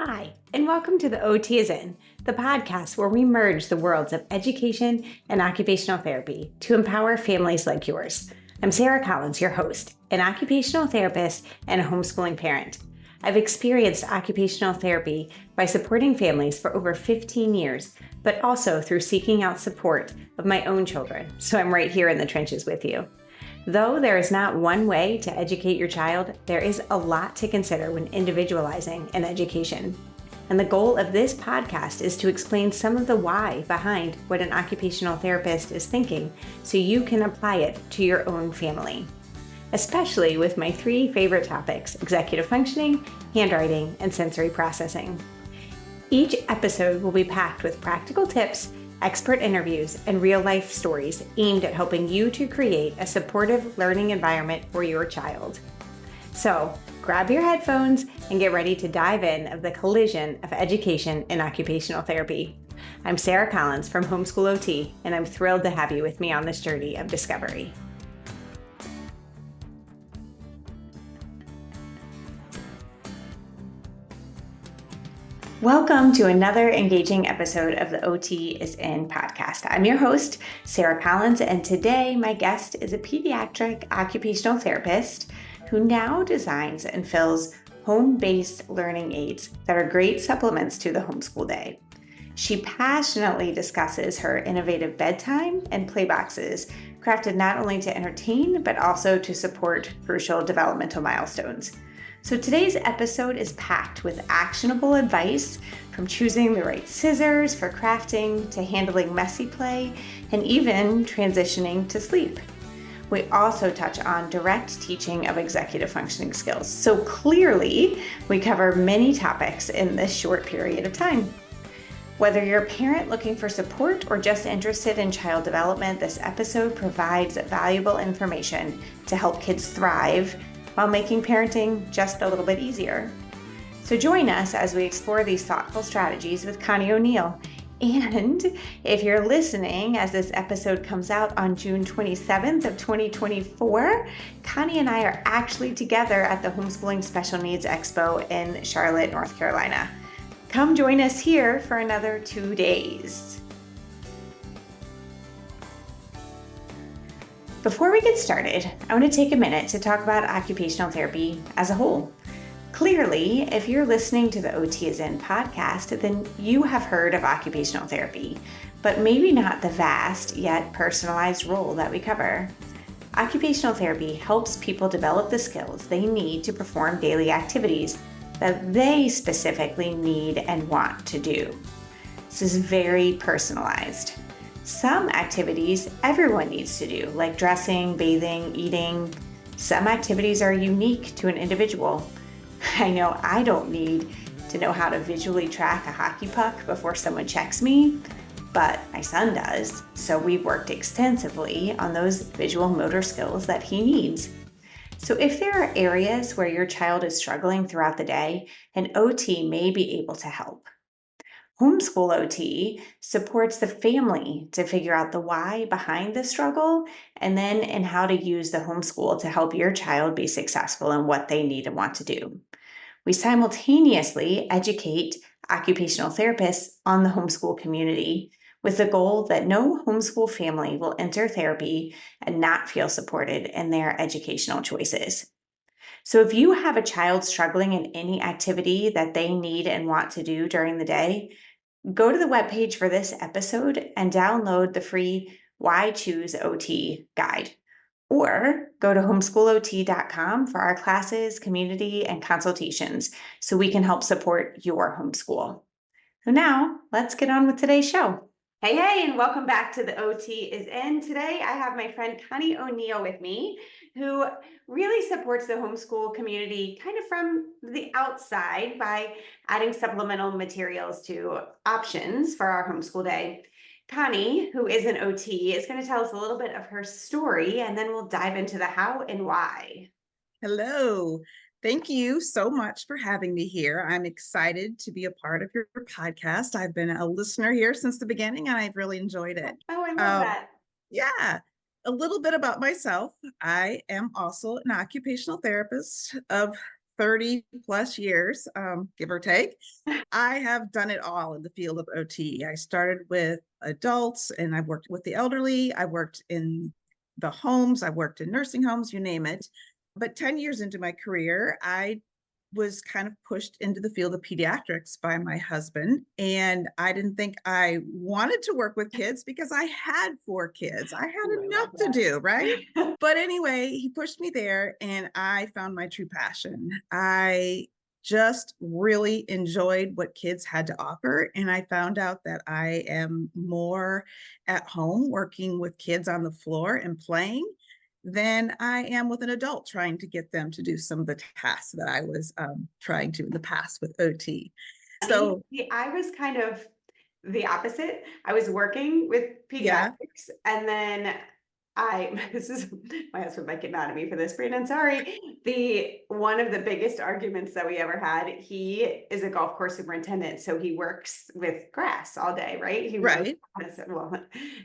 Hi, and welcome to the OT is In, the podcast where we merge the worlds of education and occupational therapy to empower families like yours. I'm Sarah Collins, your host, an occupational therapist and a homeschooling parent. I've experienced occupational therapy by supporting families for over 15 years, but also through seeking out support of my own children, so I'm right here in the trenches with you. Though there is not one way to educate your child, there is a lot to consider when individualizing an education. And the goal of this podcast is to explain some of the why behind what an occupational therapist is thinking so you can apply it to your own family. Especially with my three favorite topics: executive functioning, handwriting, and sensory processing. Each episode will be packed with practical tips, expert interviews, and real-life stories aimed at helping you to create a supportive learning environment for your child. So, grab your headphones and get ready to dive in of the collision of education and occupational therapy. I'm Sarah Collins from Homeschool OT, and I'm thrilled to have you with me on this journey of discovery. Welcome to another engaging episode of the OT is In podcast. I'm your host, Sarah Collins, and today my guest is a pediatric occupational therapist who now designs and fills home-based learning aids that are great supplements to the homeschool day. She passionately discusses her innovative bedtime and play boxes, crafted not only to entertain, but also to support crucial developmental milestones. So today's episode is packed with actionable advice, from choosing the right scissors for crafting to handling messy play and even transitioning to sleep. We also touch on direct teaching of executive functioning skills. So clearly, we cover many topics in this short period of time. Whether you're a parent looking for support or just interested in child development, this episode provides valuable information to help kids thrive while making parenting just a little bit easier. So join us as we explore these thoughtful strategies with Connie O'Neill. And if you're listening as this episode comes out on June 27th of 2024, Connie and I are actually together at the Homeschooling Special Needs Expo in Charlotte, North Carolina. Come join us here for another 2 days. Before we get started, I want to take a minute to talk about occupational therapy as a whole. Clearly, if you're listening to the OT is In podcast, then you have heard of occupational therapy, but maybe not the vast yet personalized role that we cover. Occupational therapy helps people develop the skills they need to perform daily activities that they specifically need and want to do. This is very personalized. Some activities everyone needs to do, like dressing, bathing, eating. Some activities are unique to an individual. I know I don't need to know how to visually track a hockey puck before someone checks me, but my son does. So we've worked extensively on those visual motor skills that he needs. So if there are areas where your child is struggling throughout the day, an OT may be able to help. Homeschool OT supports the family to figure out the why behind the struggle and then in how to use the homeschool to help your child be successful in what they need and want to do. We simultaneously educate occupational therapists on the homeschool community with the goal that no homeschool family will enter therapy and not feel supported in their educational choices. So if you have a child struggling in any activity that they need and want to do during the day, go to the webpage for this episode and download the free Why Choose OT guide, or go to homeschoolot.com for our classes, community, and consultations so we can help support your homeschool. So now let's get on with today's show. Hey, and welcome back to the OT is In. Today I have my friend Connie O'Neill with me, who really supports the homeschool community kind of from the outside by adding supplemental materials to options for our homeschool day. Connie, who is an OT, is going to tell us a little bit of her story, and then we'll dive into the how and why. Hello. Thank you so much for having me here. I'm excited to be a part of your podcast. I've been a listener here since the beginning, and I've really enjoyed it. Oh, I love that. Yeah. A little bit about myself. I am also an occupational therapist of 30 plus years, give or take, I have done it all in the field of OT. I started with adults and I worked with the elderly. I worked in the homes. I worked in nursing homes, you name it. But 10 years into my career, I was kind of pushed into the field of pediatrics by my husband. And I didn't think I wanted to work with kids because I had 4 kids. I had Ooh, I enough love to do, right? that. But anyway, he pushed me there and I found my true passion. I just really enjoyed what kids had to offer. And I found out that I am more at home working with kids on the floor and playing than I am with an adult trying to get them to do some of the tasks that I was trying to in the past with OT. Funny. So, See, I was kind of the opposite. I was working with yeah, pediatrics and then this is my husband might get mad at me for this, Brandon. Sorry. The one of the biggest arguments that we ever had, he is a golf course superintendent. So he works with grass all day, right? He mows right. well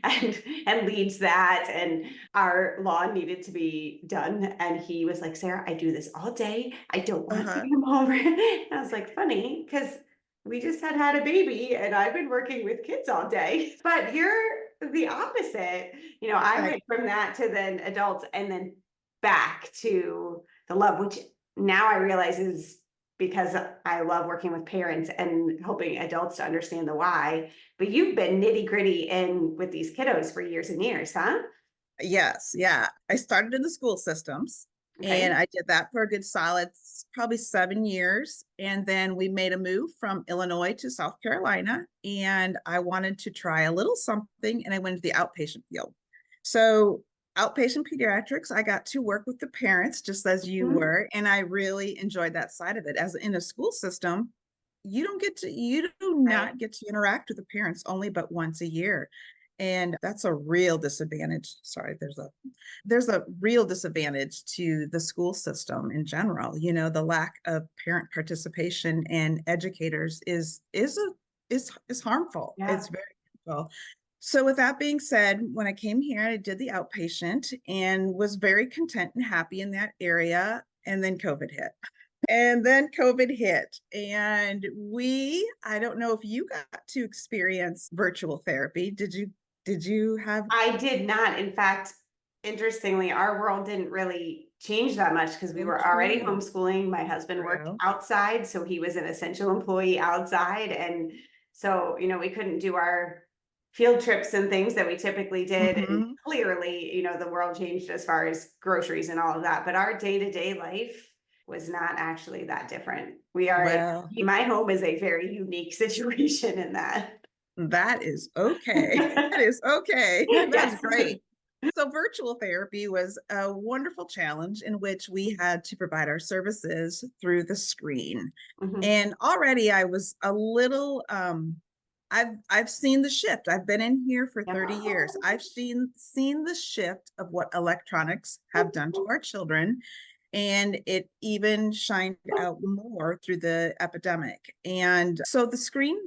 and leads that. And our lawn needed to be done. And he was like, Sarah, I do this all day. I don't want to Uh-huh. come home. And I was like, funny, because we just had a baby and I've been working with kids all day. But you're the opposite. I Right. went from that to then adults and then back to the love, which now I realize is because I love working with parents and helping adults to understand the why. But you've been nitty gritty in with these kiddos for years and years, huh? Yes, yeah. I started in the school systems and Okay. I did that for a good solid probably 7 years. And then we made a move from Illinois to South Carolina. And I wanted to try a little something and I went to the outpatient field. So, outpatient pediatrics, I got to work with the parents just as you Mhm. were. And I really enjoyed that side of it. As in a school system, you do Right. not get to interact with the parents only but once a year. And that's a real disadvantage. Sorry, there's a real disadvantage to the school system in general. The lack of parent participation and educators is harmful. Yeah. It's very harmful. So with that being said, when I came here, I did the outpatient and was very content and happy in that area. And then COVID hit. And then COVID hit. And I don't know if you got to experience virtual therapy. Did you have I did not. In fact, interestingly, our world didn't really change that much because we so were already true? homeschooling. My husband worked True. outside, so he was an essential employee outside. And so, we couldn't do our field trips and things that we typically did. And Hmm. clearly, the world changed as far as groceries and all of that. But our day-to-day life was not actually that different. Well, My home is a very unique situation in that. that is okay. That is okay. That's Yes. great. So, virtual therapy was a wonderful challenge in which we had to provide our services through the screen. Mhm. And already I was a little I've seen the shift. I've been in here for Yep. 30 years. I've seen the shift of what electronics have done to our children. And it even shined out more through the epidemic. And so the screen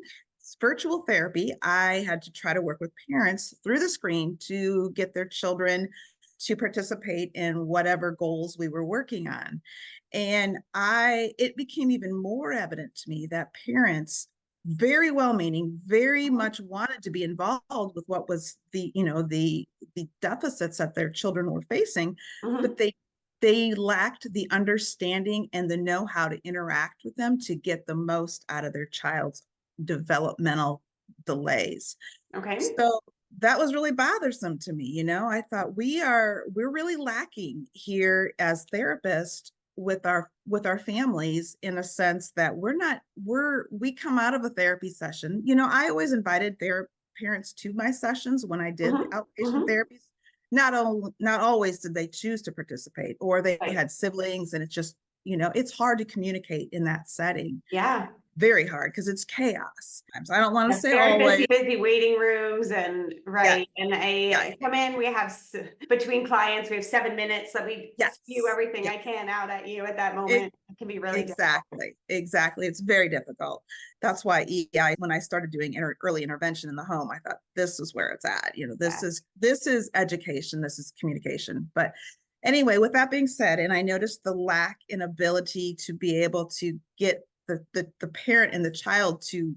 virtual therapy, I had to try to work with parents through the screen to get their children to participate in whatever goals we were working on. And it became even more evident to me that parents, very well meaning, very much wanted to be involved with what was the deficits that their children were facing, but Mhm. they lacked the understanding and the know-how to interact with them to get the most out of their child's developmental delays. Okay. So that was really bothersome to me. I thought we're really lacking here as therapists with our families in a sense that we come out of a therapy session. I always invited their parents to my sessions when I did the Mhm. outpatient Mhm. therapies. Not always did they choose to participate, or they Right. had siblings, and it's hard to communicate in that setting. Yeah. Very hard because it's chaos. I don't want to Yes, say very always. busy waiting rooms and Yes, right. And yes, I come in, we have between clients, we have 7 minutes. Let me spew yes, everything yes. I can out at you at that It, moment. It can be really difficult. exactly. It's very difficult. That's why EI, when I started doing early intervention in the home, I thought this is where it's at. This Yeah. is education, this is communication. But Anyway, with that being said, and I noticed the lack in ability to be able to get the parent and the child to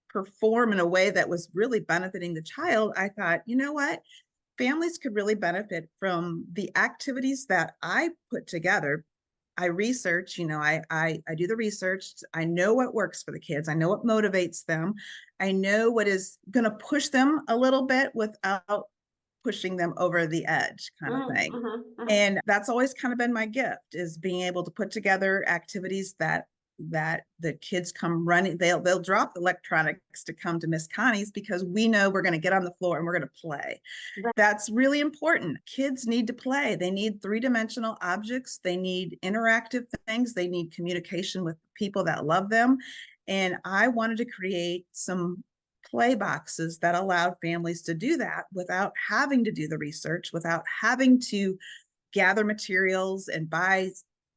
perform in a way that was really benefiting the child, I thought, you know what? Families could really benefit from the activities that I put together. I research, I do the research. I know what works for the kids. I know what motivates them. I know what is going to push them a little bit without pushing them over the edge, kind of thing. And that's always kind of been my gift, is being able to put together activities that the kids come running. They'll drop the electronics to come to Miss Connie's because we know we're going to get on the floor and we're going to play. Right. That's really important. Kids need to play. They need three-dimensional objects. They need interactive things. They need communication with people that love them. And I wanted to create some play boxes that allowed families to do that without having to do the research, without having to gather materials and buy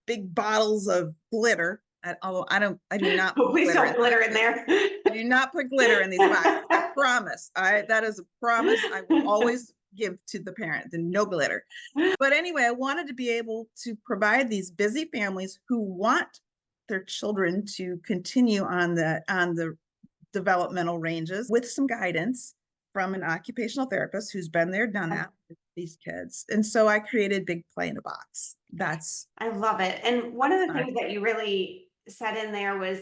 big bottles of glitter. Although I do not put Please don't glitter in there. I do not put glitter in these boxes. I promise. That is a promise I will always give to the parent, and no glitter. But anyway, I wanted to be able to provide these busy families who want their children to continue on the developmental ranges with some guidance from an occupational therapist who's been there, done that with these kids. And so I created Big Play in a Box. I love it. And one of the things that you really said in there was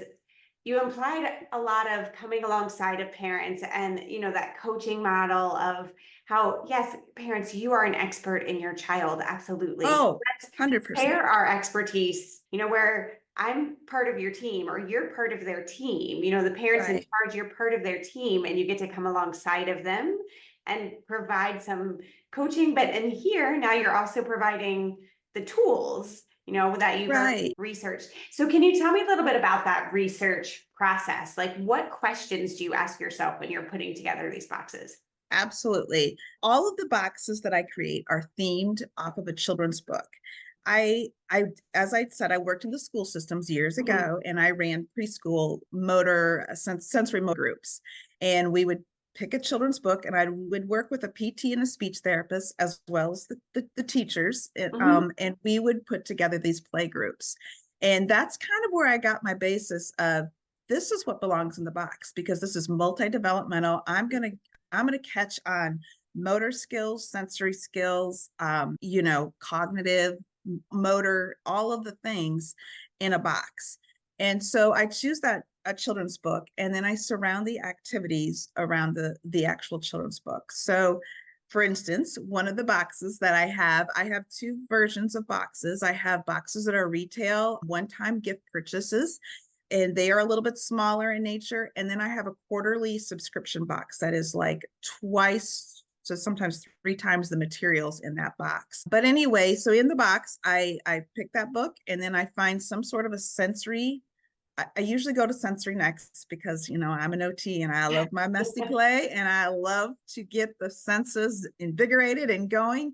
you implied a lot of coming alongside of parents and, that coaching model of how, yes, parents, you are an expert in your child. Absolutely. Oh, so 100%. Share our expertise, where I'm part of your team or you're part of their team, the parents in charge, you're part of their team, and you get to come alongside of them and provide some coaching. But in here, now you're also providing the tools, that you've researched. So can you tell me a little bit about that research process? Like, what questions do you ask yourself when you're putting together these boxes? Absolutely. All of the boxes that I create are themed off of a children's book. As I said, I worked in the school systems years ago, and I ran preschool sensory motor groups, and we would pick a children's book, and I would work with a PT and a speech therapist as well as the teachers, and we would put together these play groups. And that's kind of where I got my basis of, this is what belongs in the box, because this is multi-developmental. I'm gonna catch on motor skills, sensory skills, cognitive, motor, all of the things in a box. And so I choose a children's book, and then I surround the activities around the actual children's book. So for instance, one of the boxes that I have two versions of boxes. I have boxes that are retail one-time gift purchases, and they are a little bit smaller in nature. And then I have a quarterly subscription box that is like twice, so sometimes 3 times the materials in that box. But anyway, so in the box, I pick that book, and then I find some sort of a sensory. I usually go to sensory next because, I'm an OT and I love my messy play, and I love to get the senses invigorated and going.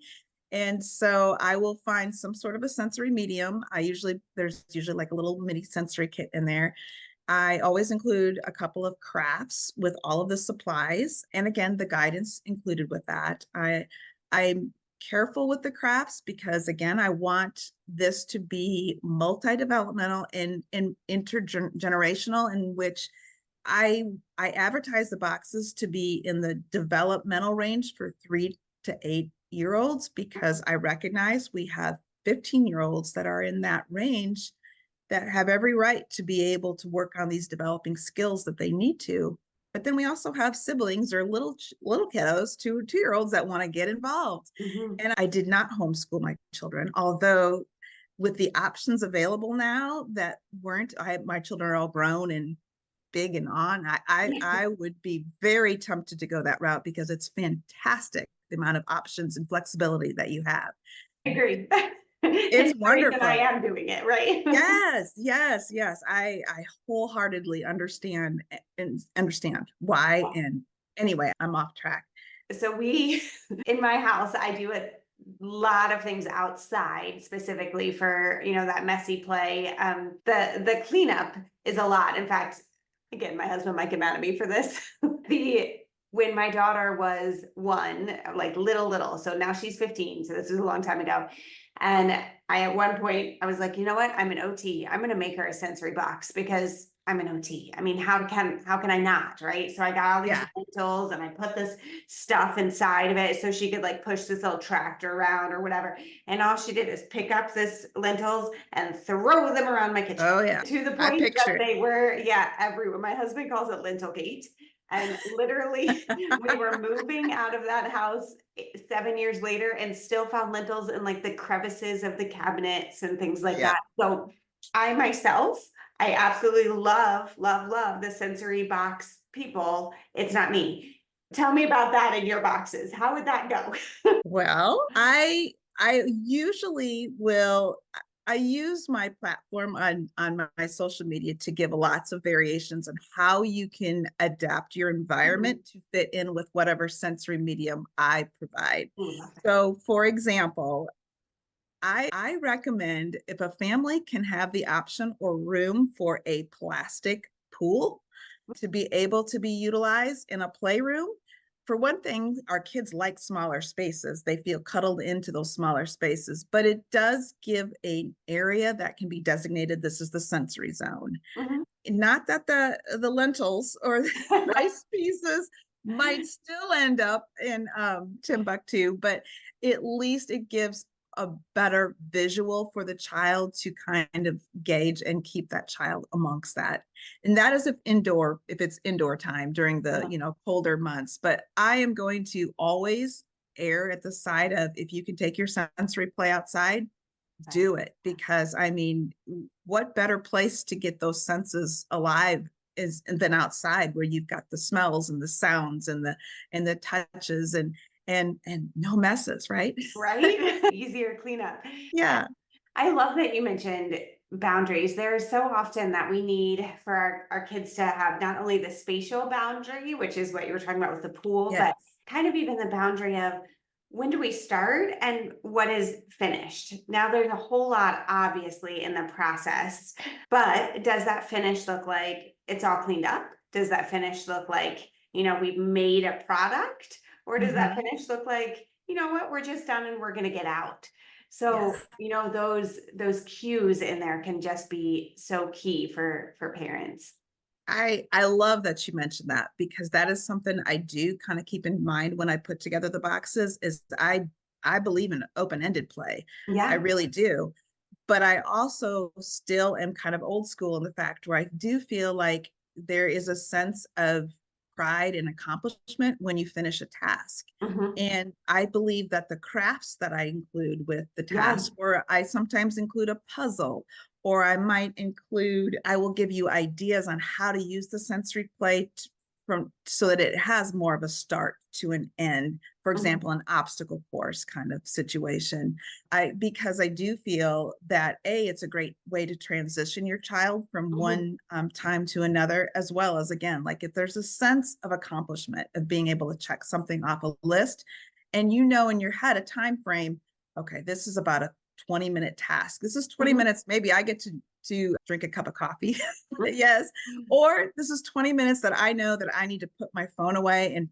And so I will find some sort of a sensory medium. There's usually like a little mini sensory kit in there. I always include a couple of crafts with all of the supplies. And again, the guidance included with that. I'm careful with the crafts because, again, I want this to be multi-developmental and intergenerational, in which I advertise the boxes to be in the developmental range for 3 to 8-year-olds, because I recognize we have 15-year-olds that are in that range that have every right to be able to work on these developing skills that they need to. But then we also have siblings or little kiddos, 2-year-olds that want to get involved. And I did not homeschool my children, although with the options available now that weren't, my children are all grown and big and on, I would be very tempted to go that route, because it's fantastic, the amount of options and flexibility that you have. I agree. It's wonderful. I am doing it, right? Yes. I wholeheartedly understand why. And anyway, I'm off track. So in my house, I do a lot of things outside specifically for, that messy play. The cleanup is a lot. In fact, again, my husband might get mad at me for this. when my daughter was 1, like little, so now she's 15, so this was a long time ago. And at one point I was like, you know what? I'm an OT. I'm gonna make her a sensory box because I'm an OT. I mean, how can I not, right? So I got all these Yeah. lentils and I put this stuff inside of it so she could like push this little tractor around or whatever. And all she did is pick up this lentils and throw them around my kitchen Oh yeah. to the I point that picture it. they were, yeah, everywhere. My husband calls it lentil gate. And literally, we were moving out of that house 7 years later and still found lentils in like the crevices of the cabinets and things like Yeah. that. So I myself, I absolutely love the sensory box people. It's not me. Tell me about that in your boxes. How would that go? Well, I usually will I use my platform on my social media to give lots of variations on how you can adapt your Mhm. environment to fit in with whatever sensory medium I provide. Ooh, love that. So, for example, I recommend if a family can have the option or room for a plastic pool to be able to be utilized in a playroom. For one thing, our kids like smaller spaces. They feel cuddled into those smaller spaces, but it does give an area that can be designated. This is the sensory zone. Mhm. Not that the lentils or the rice pieces might still end up in Timbuktu, but at least it gives a better visual for the child to kind of gauge and keep that child amongst that. And that is if it's indoor time during the, Mhm. colder months. But I am going to always err at the side of if you can take your sensory play outside, Right. do it, because I mean, what better place to get those senses alive is than outside, where you've got the smells and the sounds and the touches and no messes, right? Right? Easier cleanup. Yeah. I love that you mentioned boundaries. There's so often that we need for our kids to have not only the spatial boundary, which is what you were talking about with the pool, but Yes. kind of even the boundary of when do we start and what is finished. Now, there's a whole lot, obviously, in the process, but does that finish look like it's all cleaned up? Does that finish look like, we've made a product? Or does that Hmm. finish look like, you know what, we're just done and we're going to get out? So, Yes. those cues in there can just be so key for parents. I love that you mentioned that, because that is something I do kind of keep in mind when I put together the boxes. Is I believe in open-ended play. I Yeah. really do. But I also still am kind of old school in the fact where I do feel like there is a sense of pride and accomplishment when you finish a task. Mhm. And I believe that the crafts that I include with the Yeah. task, or I sometimes include a puzzle, or I will give you ideas on how to use the sensory play from so that it has more of a start to an end. For Mhm. example, an obstacle course kind of situation. Because I do feel that it's a great way to transition your child from Mhm. one time to another, as well as, again, like if there's a sense of accomplishment of being able to check something off a list, and in your head a time frame. Okay, this is about a 20-minute task. This is 20 Mhm. minutes. Maybe I get to drink a cup of coffee. Yes. Mhm. Or this is 20 minutes that I know that I need to put my phone away and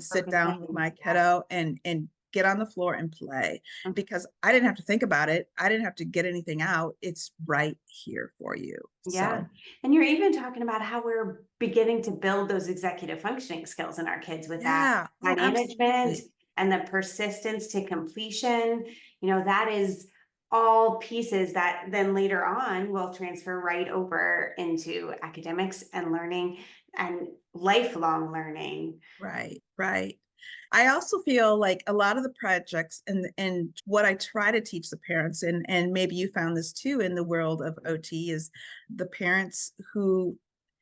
sit Focus down with in. my Yes. kiddo and get on the floor and play, Mhm. because I didn't have to think about it. I didn't have to get anything out. It's right here for you. Yeah. So, And you're even talking about how we're beginning to build those executive functioning skills in our kids with that yeah. Oh, time management absolutely. and the persistence to completion. That is all pieces that then later on will transfer right over into academics and learning and lifelong learning. Right, right. I also feel like a lot of the projects and what I try to teach the parents, and maybe you found this too in the world of OT, is the parents who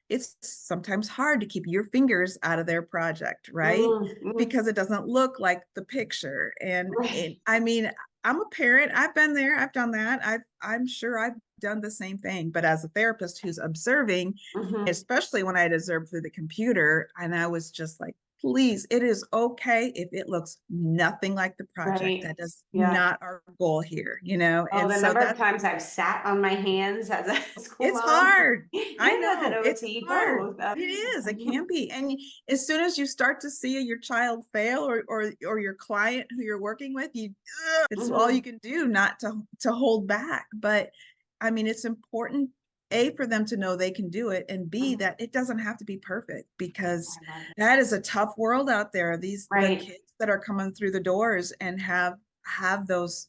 it's sometimes hard to keep your fingers out of their project, right? Mhm. Because it doesn't look like the picture. And Right. I mean, I'm a parent. I've been there. I've done that. I'm sure I've done the same thing. But as a therapist who's observing, Mhm. especially when I had observed through the computer, and I was just like, please, it is okay if it looks nothing like the project. Right. That is Yeah. not our goal here, you know? Oh, And the so number of that's, times I've sat on my hands as a school it's mom hard. I and as an know it's OT, hard. both. It is, it can be. And as soon as you start to see your child fail, or your client who you're working with, it's all you Mhm. can do not to hold back. But I mean, it's important, A, for them to know they can do it, and B, Mhm. that it doesn't have to be perfect, because I love it. that is a tough world out there. The Right. kids that are coming through the doors and have those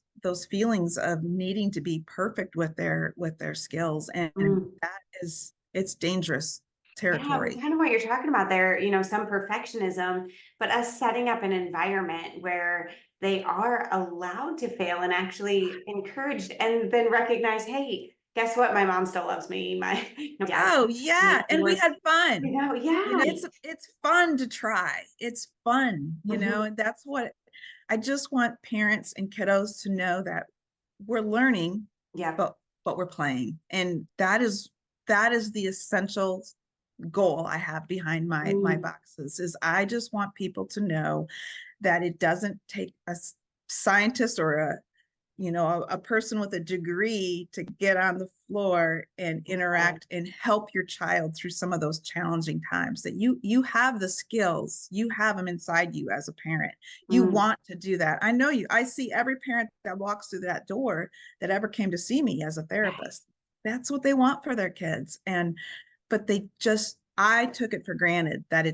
feelings of needing to be perfect with their skills, and Mm. that is, it's dangerous Yeah, territory. kind of what you're talking about there, some perfectionism, but us setting up an environment where they are allowed to fail and actually encouraged and then recognize, hey, guess what? My mom still loves me. My dad still Oh loves me. yeah, He and we was, had fun. yeah. It's fun to try. It's fun, Mhm. and that's what I just want parents and kiddos to know, that we're learning, Yeah. but we're playing. And that is the essential goal I have behind my Mm. boxes. Is I just want people to know that it doesn't take a scientist or a person with a degree to get on the floor and Right. interact and help your child through some of those challenging times. That you have the skills, you have them inside you as a parent. You Mm. want to do that. I see every parent that walks through that door that ever came to see me as a Right. therapist. That's what they want for their kids. And but they just, I took it for granted that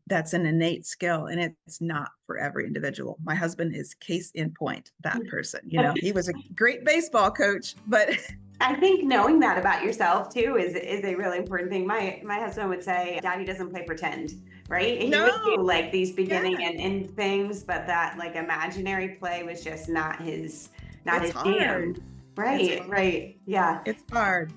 that's an innate skill, and it's not for every individual. My husband is case in point, that person. He was a great baseball coach, but I think knowing that about yourself too is a really important thing. My husband would say, "Daddy doesn't play pretend," right? He would do no, like these beginning yeah, and end things, but that like imaginary play was just not it's his jam. hard. It's Right, hard. right, yeah. It's hard.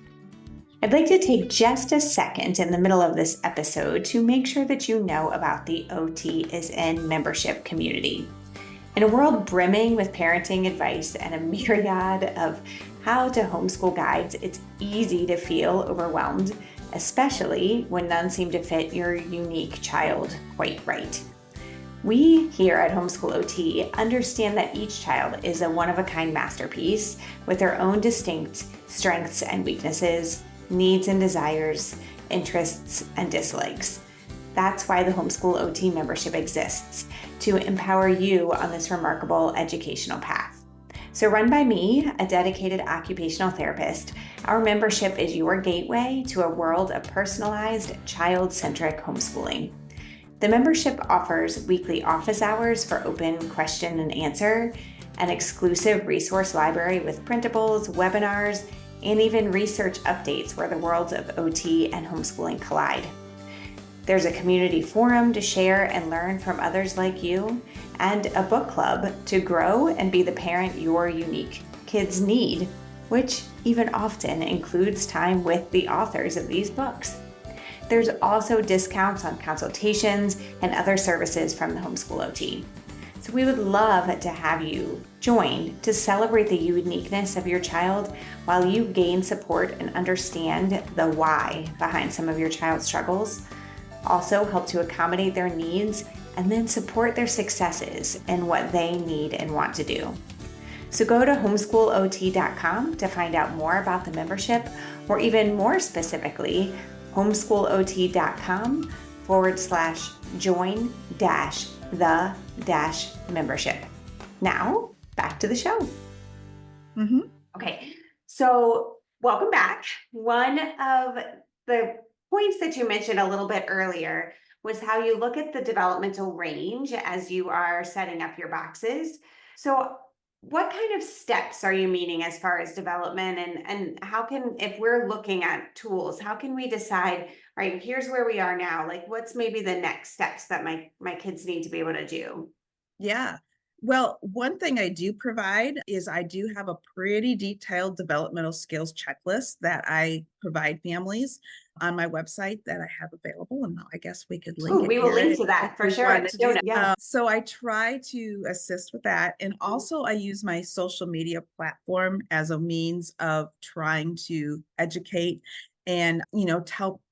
I'd like to take just a second in the middle of this episode to make sure that you know about the OT is in membership community. In a world brimming with parenting advice and a myriad of how to homeschool guides, it's easy to feel overwhelmed, especially when none seem to fit your unique child quite right. We here at Homeschool OT understand that each child is a one-of-a-kind masterpiece with their own distinct strengths and weaknesses, needs and desires, interests and dislikes. That's why the Homeschool OT membership exists, to empower you on this remarkable educational path. So, run by me, a dedicated occupational therapist, our membership is your gateway to a world of personalized, child-centric homeschooling. The membership offers weekly office hours for open question and answer, an exclusive resource library with printables, webinars, and even research updates where the worlds of OT and homeschooling collide. There's a community forum to share and learn from others like you, and a book club to grow and be the parent your unique kids need, which even often includes time with the authors of these books. There's also discounts on consultations and other services from the Homeschool OT. So we would love to have you join to celebrate the uniqueness of your child while you gain support and understand the why behind some of your child's struggles. Also help to accommodate their needs and then support their successes and what they need and want to do. So go to homeschoolot.com to find out more about the membership, or even more specifically, homeschoolot.com/join-the-membership. Now, back to the show. Mhm. Okay, so welcome back. One of the points that you mentioned a little bit earlier was how you look at the developmental range as you are setting up your boxes. So, what kind of steps are you meaning as far as development, and how can, if we're looking at tools, how can we decide, right, here's where we are now, like what's maybe the next steps that my kids need to be able to do? Yeah. Well, one thing I do provide is I do have a pretty detailed developmental skills checklist that I provide families on my website that I have available. And I guess we could link Oh, it we will here link if to that for we sure in want the to show do notes. Yeah. that. So I try to assist with that. And also I use my social media platform as a means of trying to educate and, tell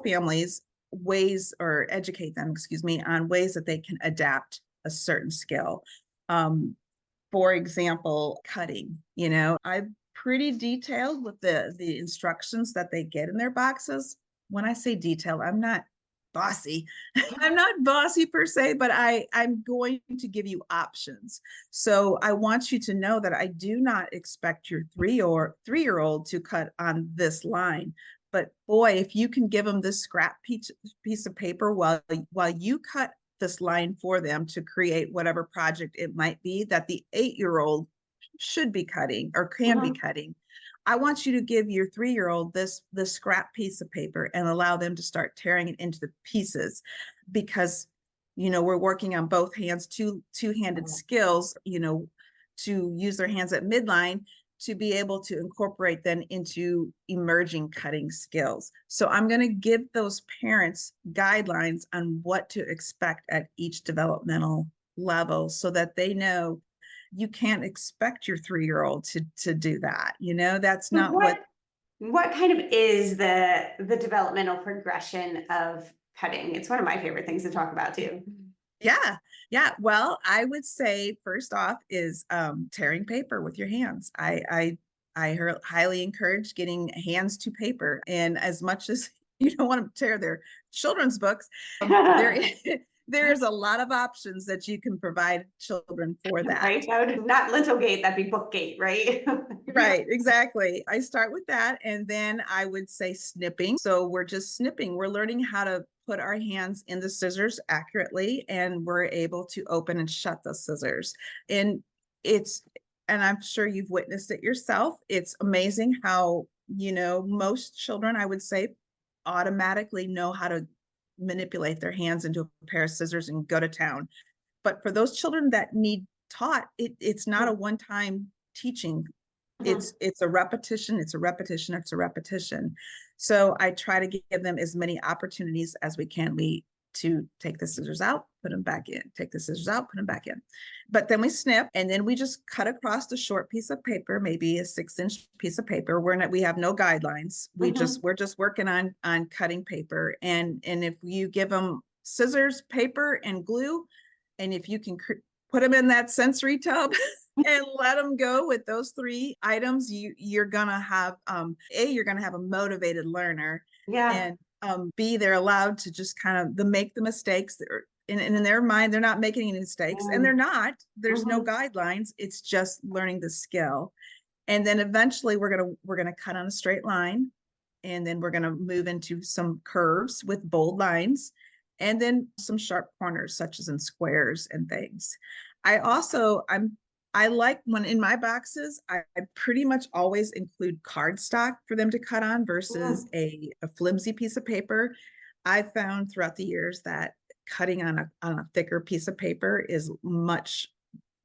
families ways, or educate them, excuse me, on ways that they can adapt a certain skill. For example, cutting, I'm pretty detailed with the instructions that they get in their boxes. When I say detailed, I'm not bossy. I'm not bossy per se, but I'm going to give you options. So I want you to know that I do not expect your 3-year old to cut on this line. But boy, if you can give them this scrap piece of paper while you cut this line for them to create whatever project it might be that the 8-year-old should be cutting or can be cutting. I want you to give your 3-year-old this scrap piece of paper and allow them to start tearing it into the pieces, because we're working on both hands, two-handed skills, to use their hands at midline to be able to incorporate them into emerging cutting skills. So I'm going to give those parents guidelines on what to expect at each developmental level so that they know you can't expect your 3-year-old to do that. That's So not what kind of is the developmental progression of cutting? It's one of my favorite things to talk about too. Yeah. Yeah. Well, I would say first off is tearing paper with your hands. I highly encourage getting hands to paper. And as much as you don't want to tear their children's books, there's a lot of options that you can provide children for that. Right? That would not lintel gate, that'd be book gate, right? Right, exactly. I start with that. And then I would say snipping. So we're just snipping. We're learning how to put our hands in the scissors accurately, and we're able to open and shut the scissors. And I'm sure you've witnessed it yourself. It's amazing how, most children, I would say, automatically know how to manipulate their hands into a pair of scissors and go to town. But for those children that need taught, it's not a one-time teaching. It's a repetition. So I try to give them as many opportunities as we can. To take the scissors out, put them back in, take the scissors out, put them back in. But then we snip, and then we just cut across a short piece of paper, maybe a 6-inch piece of paper. We have no guidelines. We're just working on cutting paper. And if you give them scissors, paper, and glue, and if you can put them in that sensory tub and let them go with those 3 items, you're gonna have you're gonna have a motivated learner. Yeah. And B, they're allowed to just kind of make the mistakes. In their mind, they're not making any mistakes, and they're not. There's no guidelines. It's just learning the skill. And then eventually we're gonna cut on a straight line, and then we're gonna move into some curves with bold lines, and then some sharp corners, such as in squares and things. I like when in my boxes, I pretty much always include cardstock for them to cut on versus a flimsy piece of paper. I've found throughout the years that cutting on a thicker piece of paper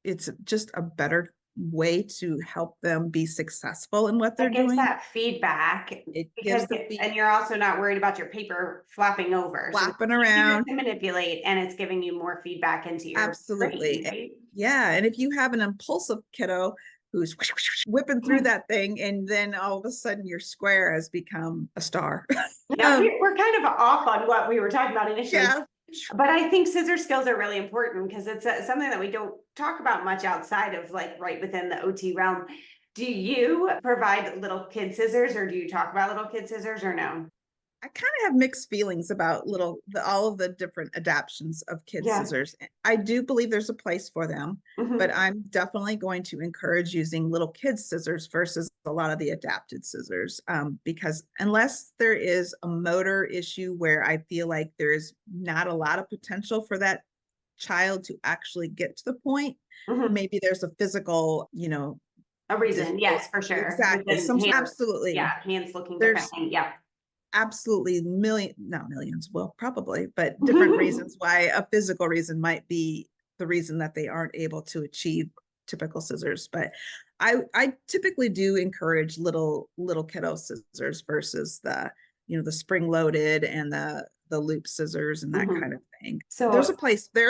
it's just a better way to help them be successful in what they're It gives doing. that feedback and you're also not worried about your paper flopping over. Flopping around. To manipulate, and it's giving you more feedback into your Absolutely. brain, right? Yeah. And if you have an impulsive kiddo who's whipping through that thing, and then all of a sudden your square has become a star. Now we're kind of off on what we were talking about initially. Yeah. But I think scissor skills are really important because it's something that we don't talk about much outside of right within the OT realm. Do you provide little kid scissors, or do you talk about little kid scissors, or no? I kind of have mixed feelings about all of the different adaptions of kid scissors. I do believe there's a place for them, but I'm definitely going to encourage using little kid scissors versus a lot of the adapted scissors, because unless there is a motor issue where I feel like there's not a lot of potential for that child to actually get to the point, maybe there's a physical, a reason. Yes, for sure. Exactly. Absolutely. Yeah, hands looking differently. Yeah. Absolutely not millions, well, probably, but different reasons why a physical reason might be the reason that they aren't able to achieve typical scissors. But I typically do encourage little kiddo scissors versus the spring loaded and the loop scissors and that kind of thing. So there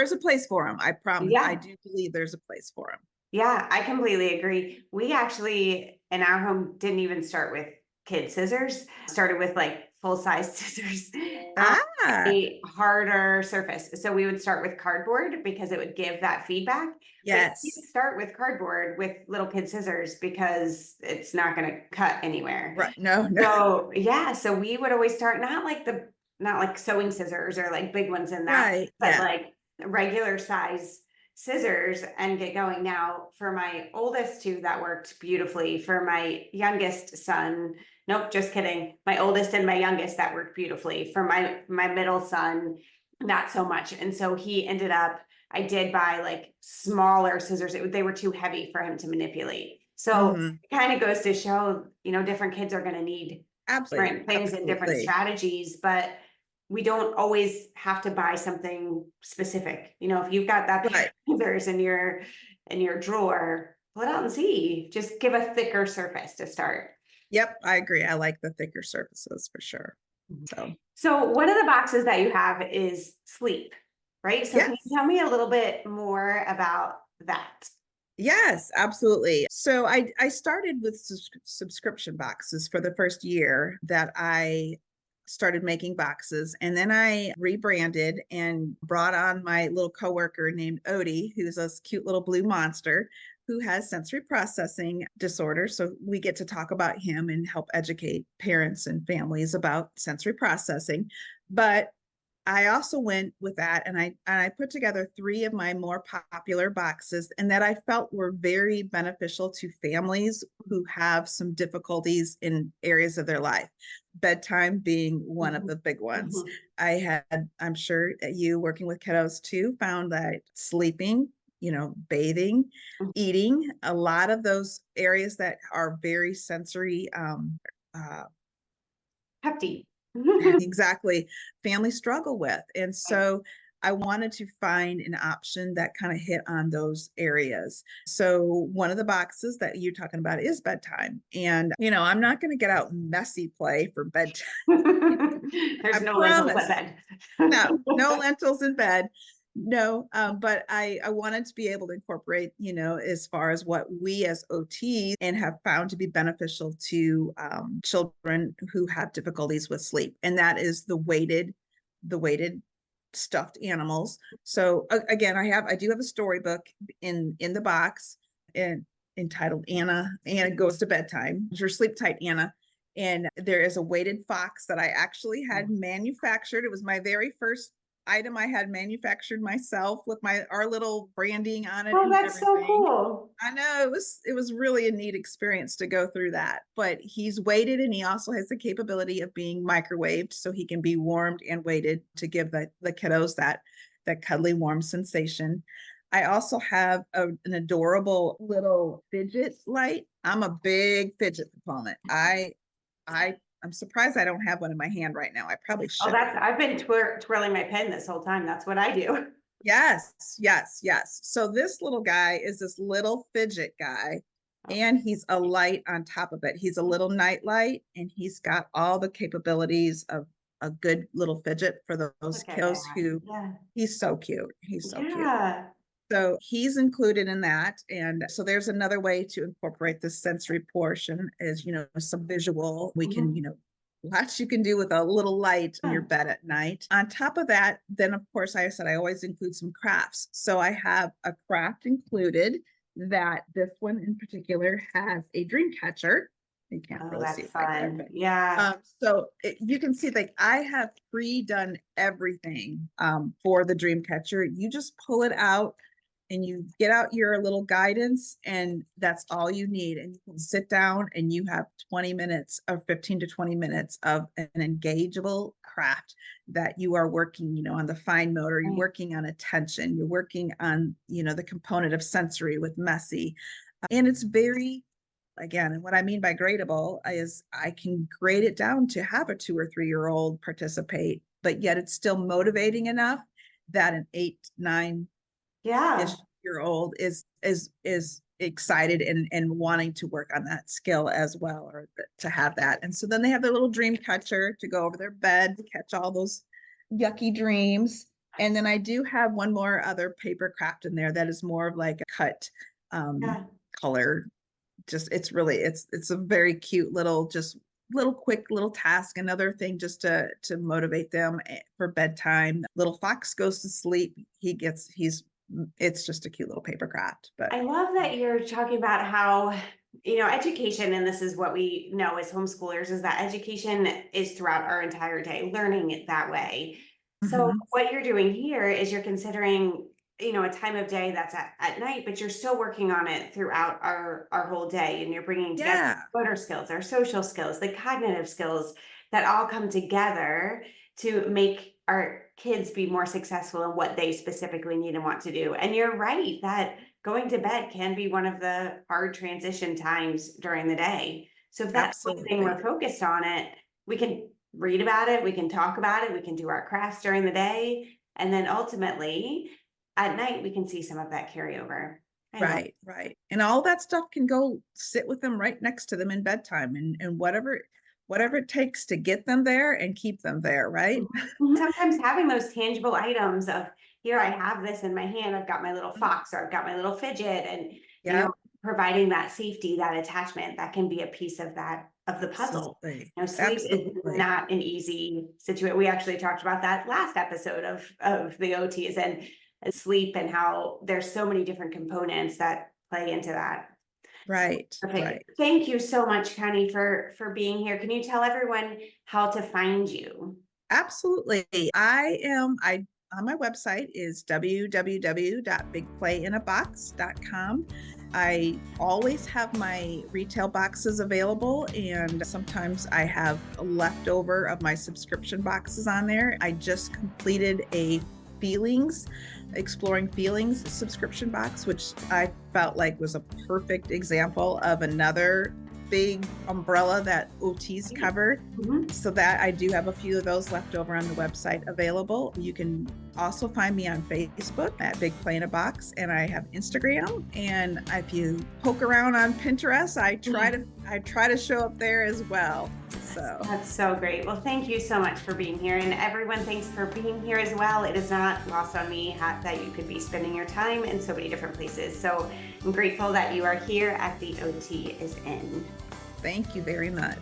is a place for them. I promise. I do believe there's a place for them. Yeah, I completely agree. We actually in our home didn't even start with kid scissors, started with full-size scissors on Ah, a harder surface. So we would start with cardboard because it would give that feedback. But you yes. can't start with cardboard with little kid scissors because it's not going to cut anywhere. Right. No, no. So yeah, so we would always start not like sewing scissors or like big ones in that, Right. but Yeah. like regular size scissors and get going. Now, for my oldest two, that worked beautifully. For my youngest son, nope, just kidding. My oldest and my youngest, that worked beautifully. For my middle son, not so much. And so he ended up, I did buy like smaller scissors. They were too heavy for him to manipulate. So Hmm. it kind of goes to show, different kids are going to need Absolutely. different things and different Absolutely. strategies, but we don't always have to buy something specific. If you've got that pair Right. of scissors in your drawer, pull it out and see. Just give a thicker surface to start. Yep. I agree. I like the thicker surfaces for sure. So, So one of the boxes that you have is sleep, right? So can you yes. tell me a little bit more about that? Yes, absolutely. So I started with subscription boxes for the first year that I started making boxes, and then I rebranded and brought on my little coworker named Odie, who's this cute little blue monster who has sensory processing disorder. So we get to talk about him and help educate parents and families about sensory processing. But I also went with that, and I put together three of my more popular boxes and that I felt were very beneficial to families who have some difficulties in areas of their life. Bedtime being one of Mhm. the big ones. Mhm. I'm sure that you working with kiddos too, found that sleeping, bathing, eating, a lot of those areas that are very sensory uh, Hefty. exactly, families struggle with. And so I wanted to find an option that kind of hit on those areas. So one of the boxes that you're talking about is bedtime. And, I'm not going to get out messy play for bedtime. I There's no lentils at promise. No, no bed. lentils in bed. No, but I wanted to be able to incorporate, as far as what we as OTs and have found to be beneficial to children who have difficulties with sleep, and that is the weighted stuffed animals. So again, I do have a storybook in the box and entitled Anna Goes to Bedtime. Your sleep tight, Anna. And there is a weighted fox that I actually had manufactured. It was my very first item I had manufactured myself with our little branding on it Oh, and that's so everything. cool. I know it was really a neat experience to go through that. But he's weighted, and he also has the capability of being microwaved, so he can be warmed and weighted to give the kiddos that cuddly warm sensation. I also have an adorable little fidget light. I'm a big fidget proponent. I'm surprised I don't have one in my hand right now. I probably Oh, should. I've been twirling my pen this whole time. That's what I do. Yes, yes, yes. So this little guy is this little fidget guy, and he's a light on top of it. He's a little night light, and he's got all the capabilities of a good little fidget for those Look at kiddos that. who Yeah. he's so cute. He's so cute. Yeah. So he's included in that. And so there's another way to incorporate the sensory portion is, some visual. We can, Mhm. lots you can do with a little light in your Yeah. bed at night. On top of that, then of course, I said I always include some crafts. So I have a craft included that this one in particular has a dream catcher. You can't Oh, really see that's it right there, fun. but Yeah. you can see like I have pre-done everything for the dream catcher. You just pull it out and you get out your little guidance, and that's all you need. And you can sit down and you have 20 minutes or 15 to 20 minutes of an engageable craft that you are working, on the fine motor, you're Right. working on attention, you're working on, the component of sensory with messy. And it's very, again, and what I mean by gradable is I can grade it down to have a 2 or 3 year old participate, but yet it's still motivating enough that an 8, 9 ish Yeah. year old is excited and wanting to work on that skill as well, or to have that. And so then they have their little dream catcher to go over their bed to catch all those yucky dreams. And then I do have one more other paper craft in there that is more of like a cut Yeah. color. Just it's really it's a very cute little just quick little task, another thing just to motivate them for bedtime. Little fox goes to sleep. It's just a cute little paper craft. But I love that you're talking about how, education, and this is what we know as homeschoolers, is that education is throughout our entire day, learning it that way. So Mhm. what you're doing here is you're considering, a time of day that's at night, but you're still working on it throughout our whole day, and you're bringing together Yeah, motor skills, our social skills, the cognitive skills that all come together to make our kids be more successful in what they specifically need and want to do. And you're right that going to bed can be one of the hard transition times during the day. So if that's one thing absolutely. we're focused on it, we can read about it, we can talk about it, we can do our crafts during the day, and then ultimately at night we can see some of that carryover. I love Right, right. And all that stuff can go sit with them right next to them in bedtime, and whatever it takes to get them there and keep them there, right? Mhm. Sometimes having those tangible items of, here, I have this in my hand, I've got my little fox, or I've got my little fidget, and Yeah, providing that safety, that attachment, that can be a piece of the puzzle. absolutely. Sleep is Absolutely. not an easy situation. We actually talked about that last episode of the OTs, and sleep, and how there's so many different components that play into that. Right, Perfect. right. Thank you so much, Connie, for being here. Can you tell everyone how to find you? Absolutely. I on my website is www.bigplayinabox.com. I always have my retail boxes available, and sometimes I have a leftover of my subscription boxes on there. I just completed a exploring feelings subscription box, which I felt like was a perfect example of another big umbrella that OTs covered. Mhm. So that I do have a few of those left over on the website available. You can also find me on Facebook at Big Play in a Box, and I have Instagram. And if you poke around on Pinterest, I try to show up there as well. So That's so great. Well, thank you so much for being here. And everyone, thanks for being here as well. It is not lost on me that you could be spending your time in so many different places. So I'm grateful that you are here at the OT is in. thank you very much.